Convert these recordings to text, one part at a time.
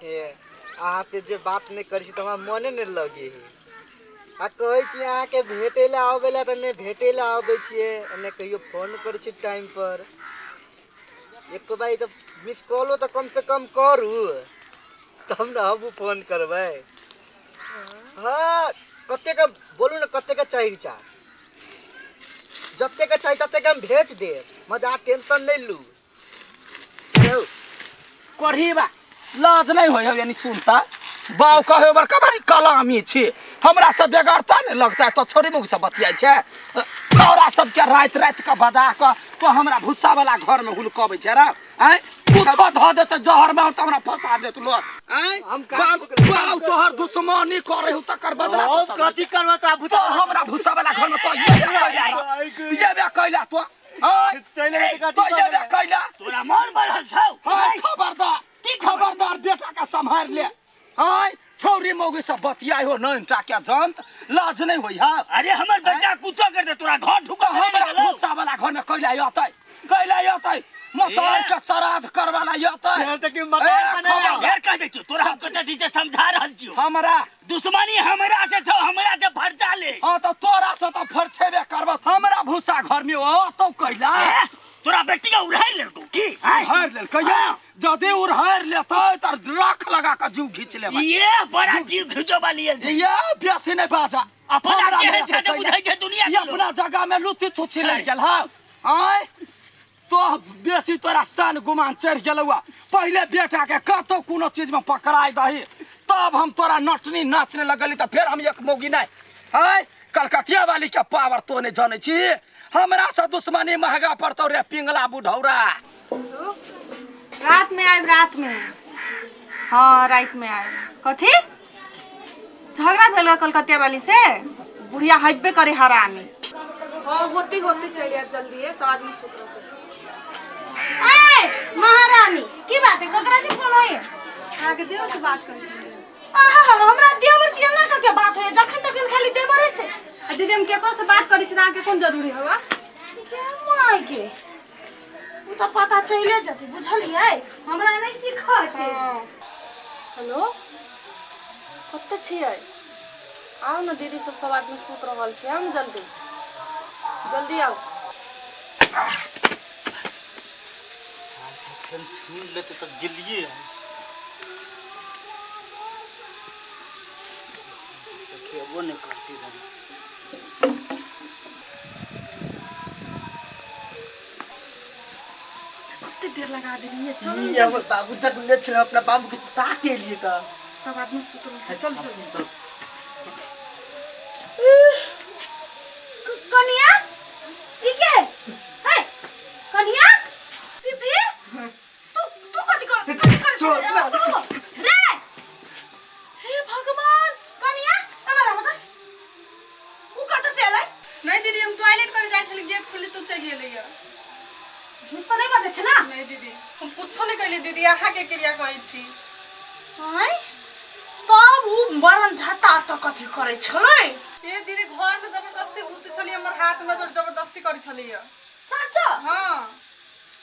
अहाँ पे जे बात नहीं करी तो हमारा मने नहीं लगे आ कहै छी अहाँ के भेटे ला आबेला त ने भेटे ला आबे छिए ने कहियो फोन करै छी टाइम पर एक बार तो मिस कॉलो तो कम से कम करू तब ना हम फोन करबै। हाँ कते का बोलू ना कते का चाहिए रिचार्ज जत्ते का चाहिए तत्ते का हम भेज दे मजा टेंशन नहीं लू करही बा लाज नहीं होय यानी सुनता बाव कहे बर कबारी कलामी छी हमरा सब बेगारता ने लगता है तो छोरी मुख से बतियाय छे तोरा सब के रात रात का बजा क तो हमरा भुस्सा वाला घर में हुलकबे छे रे हैं कुछो ध दे त जहर में त हमरा फंसा देत लोग हैं हम बाव तोहर दुश्मनी करे हु तकर बदला हम कथि करबो त तो हमरा भुस्सा वाला घर में तो ये बे कैला तो चले तो ये बे कैला तोरा मन बढ़ल छौ हां खबरदार बेटा का संभाल ले हां छोरी मौगी सब बतियाई हो नहीं टाक्या जंत लाज नहीं होई हा अरे हमर बेटा कुछो कर दे तोरा घर ढुका हमरा भुस्सा वाला घर में कैला आतै मतार के श्राद्ध करवाला आतै त कि मकान बने ढेर कह दे तोरा हम कते दीजे समझा रहल छियो हमरा दुश्मनी हमरा से छौ हमरा से फरचा ले हां तो तोरा से तो फरछेबे करब हमरा भुस्सा घर में ओ तो कैला तोरा बेटी के उड़ाई ले तू की उड़ाई ले कहिया जदे उड़ाई लेतै त राख लगा के जीव खींच लेबे ये बड़ा जीव खींचो वाली है ये बेसी नहीं बाजा अपना के छे बुझाई छे दुनिया ये अपना जगह में लुत्ती छुछी लग गेल हां आय तो बेसी तोरा सन गुमान चढ़ गेलौआ पहले बेटा के कतो कोनो चीज में पकड़ाई दही तब हम तोरा नटनी नाचने लगली त फिर हम एक मौगी नहीं हाय कलकतिया वाली के पावर तो नहीं जाने छी हमरा से दुश्मनी महंगा पड़तो रे पिंगला बुढ़ौरा रात में आए रात में हाँ रात में आए कथी झगड़ा भेल कलकतिया वाली से बुढ़िया हब्बे करे हरामी हाँ होती होती चलिए जल्दी है सब आदमी सुत रहो। ए महारानी की बात है ककरा से फोन होई आगे देव से बात कर आहा हमरा देवर से ना का बात होय जखन तखन खाली देवरे से दीदी हम केकरो से बात करी छी ना के कोन जरूरी होबा के माय के उ तो पता चले जते बुझलिए हमरा नहीं सिखते हेलो कत छियै आओ ना दीदी सब आदमी सुत रहल छी हम जल्दी जल्दी आओ छून लेते तो गिलिए वो नहीं करती कितनी देर लगा देनी है चल ये हमर बाबू तक ले छले अपना बाबू के साथ के लिए का सब आदमी सुत रहल चल चल कनिया ई के है कनिया पीपी तू कथि कर रे हे भगवान कनिया हमरा बता उ कत से आलै नहीं दीदी हम टॉयलेट करे जाय छली गेट खुली तो चल गेलै या झूठ तो नहीं बात है ना नहीं दीदी हम कुछो नहीं कहली दीदी आहा के क्रिया कहै छी हाय तब उ बरन झटा त कथि करे छलै ए दीदी घर में जबरदस्ती घुसे छली हमर हाथ में जबरदस्ती करै छली सच हां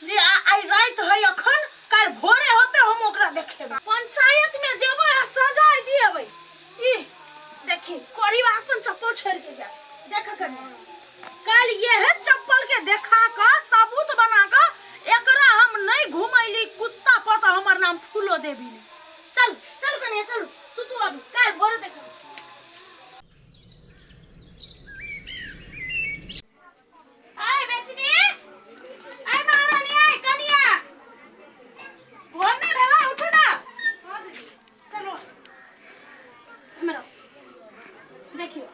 रे आई रात है अखन काल भोरे होते हम ओकरा देखेबे पंचायत में जेबै आ सजाय दिएबै ई देखी करीबा अपन चप्पल छोड़ के जा देख कनी काल ये है चप्पल के देखा का सबूत बना का एकरा हम नहीं घुमैली कुत्ता पता हमर नाम फूलो देवी ने चल चल कनी चल सुतू अब काल भोरे देख आय बेचनी आय महारानी आय कनिया भोर में भेला उठो ना हां दीदी चलो हमरा देखियो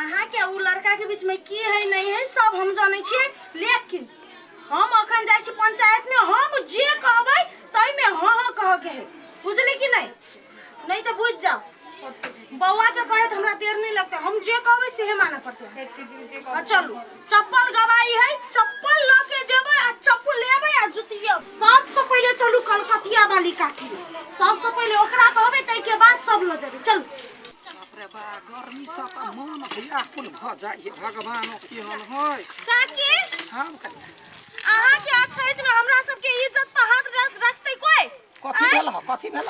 अहाँ के उ लड़का के बीच में की है नहीं है सब हम जाने छिए लेकिन हम अखन जाय छी पंचायत में हम जे कहबै तै में हां हां कह के है बुझली कि नहीं नहीं तो बुझ जाओ बौआ के कहे तो हमरा देर नहीं लगता हम जे कहबै से माने पड़ते है चलो चप्पल गवाई है चप्पल ल के जेबै आ चप्पल लेबै आ जुतिया सबसे पहले चलू कलकतिया वाली काकी सबसे पहले ओकरा कहबै तै के बाद सब ल जेबै चल रे बा गर्मी सा त मन व्याकुल भ जाय भगवान की हल होय काकी हम अहाँ के अछैत में हमरा सब के इज्जत पर हाथ रखतै कोई कथि भेल कथि भेल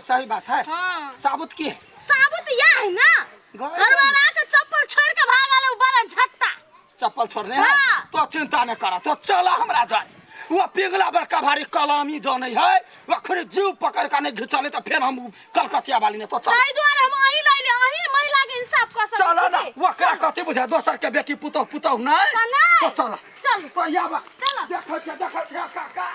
सही बात है। हाँ साबुत की है? साबुत यह है ना, हरवाना के चप्पल छोड़ के भागल उ बड़ा झट्टा। चप्पल छोड़ने हाँ। है तो चिंता नहीं करा, तो चला हमरा जाए। वो पिघला बड़का भारी कलामी जाने है, वो खरे जीव पकड़ का नहीं घिचले तो फिर हम कलकतिया वाली ने तो चल ताई द्वारे हम अही लैले, अही महिला के इंसाफ कर सकते चलो ना। वो करा कते बुझा दोसर के बेटी पुतौ पुतौ नहीं नहीं। तो चलो चल तो याबा चलो। देखो छे काका।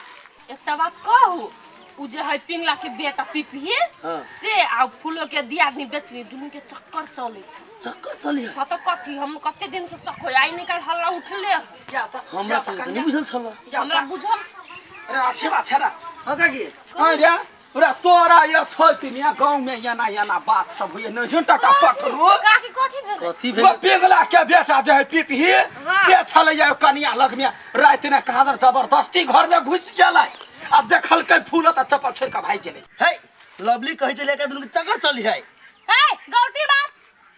एकटा बात कहू, उ जे है पिंगला के बेटा पिपी हाँ। से आ फूलो के दियादनी बेचनी दुनू के चक्कर चले। चक्कर चली हाँ तो कथी हम कते दिन से शक हो आई निकाल हल्ला उठले क्या था हमरा संग नहीं बुझल छल। हमरा बुझल। अरे अच्छी बात है ना। हां काकी अरे अरे तोरा ये छोटी मिया गांव में याना बात सब हुए नहीं टाटा पटरू काकी कथी भेल? कथी वो भेल? पिघला के बेटा जो है पिपी से छले या कनिया लग में रात ने कहादर जबरदस्ती घर में घुस गेलै। अब देखल के फूल त चप्पल छोड़ के भाई गेलै। है लवली कहि चले के दुनु के चक्कर चली है। ए गलती बात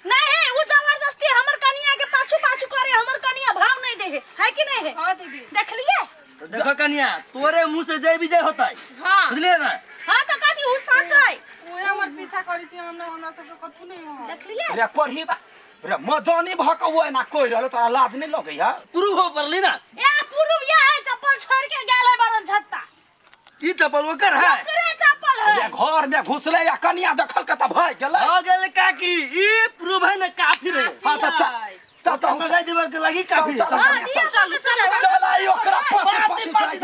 नहीं है, उ जबरदस्ती हमर कनिया के पाछू पाछू करे, हमर कनिया भाव नहीं दे है कि नहीं है? हां दीदी देख लिए। तो देखो कन्या तोरे मुंह से जय विजय होता है, हां बुझलिए ना? हां तो कथी उ सच है, ओए हमर पीछा करै छी, हमरा सबके कथु नहीं हो। देख लिए। रे कोरही बा रे मजानी भक वो ना कोइ रहल तोरा लाज नहीं लगै है? प्रूफ हो परली ना। ए पूर्व ये है चप्पल छोड़ के गेले बड़ा झट्टा। ई चप्पल ओकर है। करे चप्पल है। रे घर में घुसले या कनिया देखल के त भाई गेलै। हो गेल काकी, ई प्रूफ है ना काफी रहे। हां त चल तो सजा देबे के लगी काफी। चल, हां दिया चल चल। चल आई ओकरा पाती पाती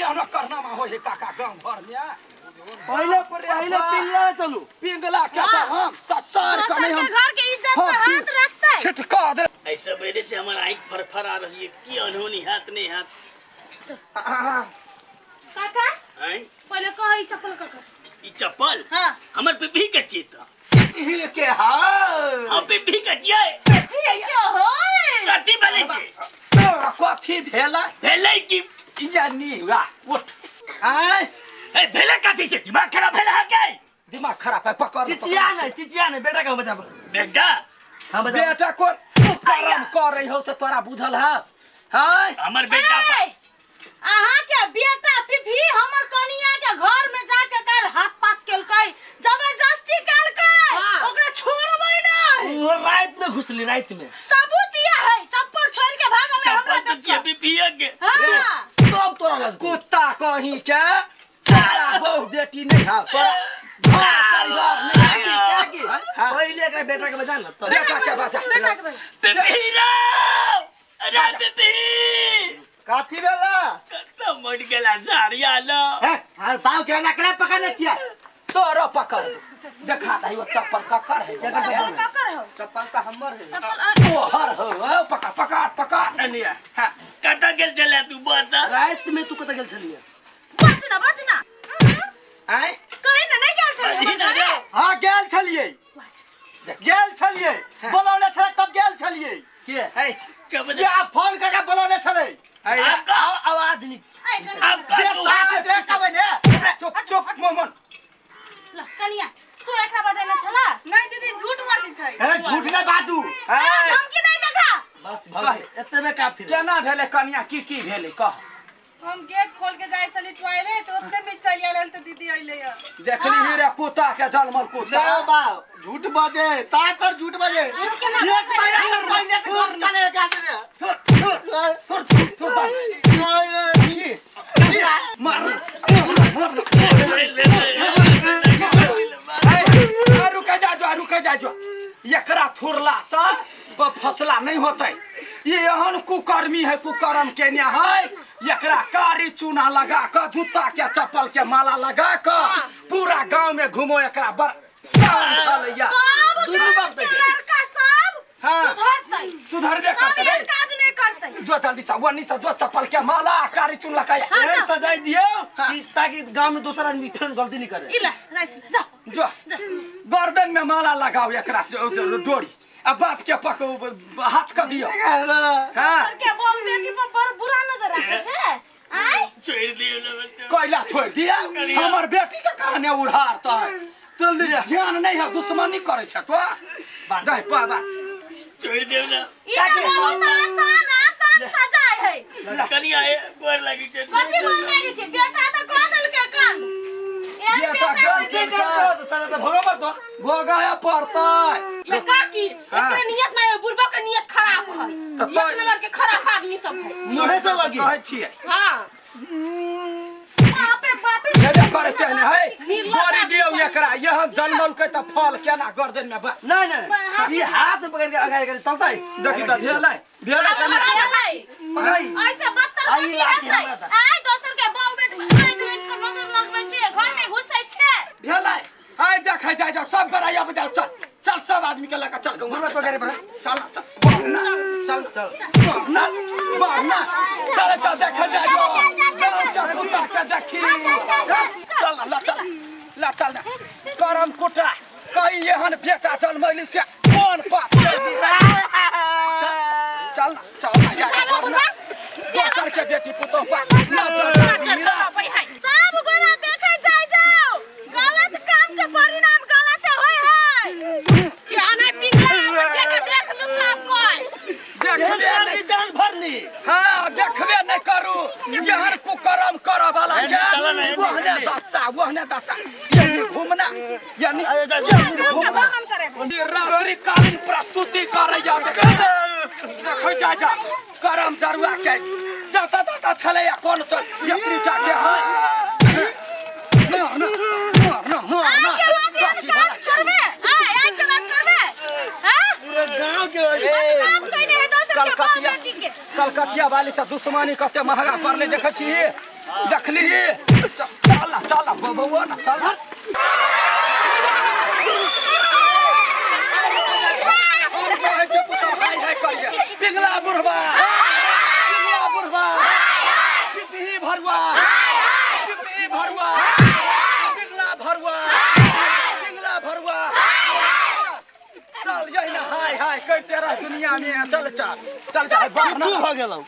या ना करना में होय काका गांव घर में। पहले पिल्ला चलू। पिंगला के त हम ससर कने हम घर के इज्जत पे हाथ रखता है। छिटका दे। ऐसा मेरे से हमारा आँख फरफर आ रही है, की अनहोनी हाथ नहीं हाथ। काका हैं? पहले कह ई चप्पल काका। ई चप्पल हां हमर पिपी के चीता। ई के हां हम पिपी के जिए। ये क्या होय? कथी बोले छे? तोरा कथी भेला भेलै की? यानी वा उठ आय ए भेलै कथी से? दिमाग खराब भेल है के? दिमाग खराब है पकड़ चिचिया नहीं बेटा का बचा। बेटा हां बचा। बेटा को करम कर रही हो से तोरा बुझल है? हां हमर बेटा पर ए, अहाँ के बेटा पिपी हमर कनिया के घर में जाके काल हाथ पात केलकै, जबरदस्ती केलकै, ओकरा छोड़बै नहीं। वो रात में घुसली, रात में। सबूत ये है, चप्पल छोड़ के भागल है हमरा चप्पल तो जिए पिपी के। हां तब तोरा लग कुत्ता कहीं के तारा बहु बेटी नहीं है तोरा घर परिवार नहीं है। काकी पहले एकरा बेटा के बचा ना तो। बेटा के बचा बेटा के बचा। पिपी रो अरे पिपी काथी बेला कत्ता मर गेला झारिया लो। है हर पाव के लकड़ा पकड़ने छिया। तोरा पकड़ देखा दही वो चप्पल ककर है जगह जगह काकर हो चप्पल का हमर है। चप्पल तोहर हो पकड़ अनिया हाँ कत्ता गेल चला तू बता। रात में तू कत गेल छलिए? बचना आय कहीं ना नहीं गेल छले अधी ना हमर रे। घरे। हां गेल छलिए बोलौले छले तब गेल छलिए। के है कब ये आप फोन करके बोलौले छले। है आपका आवाज नहीं ए, कनिया, आपका जे तू साथ दे कबे ने। चुप मोमन ल, कनिया तू एकरा बजाइले छला? नहीं दीदी झूठ बाजी छै। है झूठ नहीं बाजू। है हम की नहीं देखा? बस भाई एते में काफी रहे। केना भेले कनिया की भेले कह हम गेट खोल के जाय छली टॉयलेट, ओतने में चली आयल त दीदी अइले य। देखली रे कुत्ता के जलमल कुत्ता ना बा झूठ बाजे ताकर झूठ बाजे। केना एक महीना तक पहले से काम चले मार रुक जा एकरा थोड़ला सा फसला नहीं होते। ये एहन कुकर्मी है कुकर्म केने है एकरा कारी चूना लगा कर जूता के चप्पल के माला लगा कर पूरा गांव में घूमो एकरा बड़ शान चलैया। अब दुनू बाप के तक लड़का सब हाँ सुधरतै, सुधरबे करते कभी रे। काज नहीं करतै। जो जल्दी से वनी से जो चप्पल के माला कारी चून लगाया ए सजाई दियो कि ताकि गांव में दूसरा आदमी फिर गलती नहीं करे। इला राइस ले जा। जो गर्दन में माला लगाओ एकरा डोरी अब बाप के पको हाथ का दियो। हाँ के बम बेटी पर बड़ बुरा नजर आछे छे। आय छोड़ दियो ना बच्चा। कोयला छोड़ दिया हमर बेटी के कहने उड़ारता है तो ध्यान नहीं है दुश्मनी करे छ तो दे बाबा छोड़ दियो ना। ई तो बहुत आसान सजाए है। कनिया गोर लगी छे। कथी बोल लागी छे? बेटा तो कह देल के कान बेटा गन के तो साला तो भोगा मर दो भोगाया पड़तै ये का की एकरे नियत नहीं है बुढ़बा के नियत खराब है तो एक नंबर के खराब आदमी सब है मुहे से लगी कहै छियै हां बापे बापे हेबे करे तेहने है गोरी दियौ एकरा यह जन्मल के त फल केना गर्दन में बा नहीं नहीं ये हाथ में पकड़ के आगे करे चलता है देखि त भेलै केना पकड़ाई ऐसे बदतमीजी आई लाठी हमरा सा आई दोसर के बाऊ में आई तो इसको नजर लगबै छै घर में घुसै छै भेलै आइ देखै जाइ जा सब कराया बता चल चल सब आदमी के लगा चल गौवा हमरा तो करे पर चल चल बहना चल चल बहना बहना चल चल देखै जाइ जो का कुत्ता के देखी चल ला चल ला चल ना करम कुटा कई एहन बेटा जन्मैली से कोन पाप चल चल या दोसर के बेटी पुतोह पा ना चल सब गोरा देखे जाय जाओ गलत काम के परिणाम गलत होय है क्या नहीं पिघला देख देख लो सब कोई देखबे नहीं जान भरनी हाँ देखबे नहीं करू यहन कुकर्म करऽ वाला के वहने दशा यानी घूमना यानी घूमना रात्रि कालीन प्रस्तुति करे या देखै जा जा करम जरुआ के जाता ताता छले या कोन चल एकरी जाके है ना ना ना ना ना करबे आई के बात करबे हां पूरे गांव के काम कइने है दोसर के बाऊ बेटी के कलकतिया वाली से दुश्मनी कते महंगा पड़ले देखै छी देखली चल चल बबुआ ना चल और कहै छै तू सब हाय हाय करिए पिघला बुढ़वा पिपही भरुआ पिघला भरुआ चल यही ना हाय हाय करते रह दुनिया में चल चल चल जा तू भ गेलौ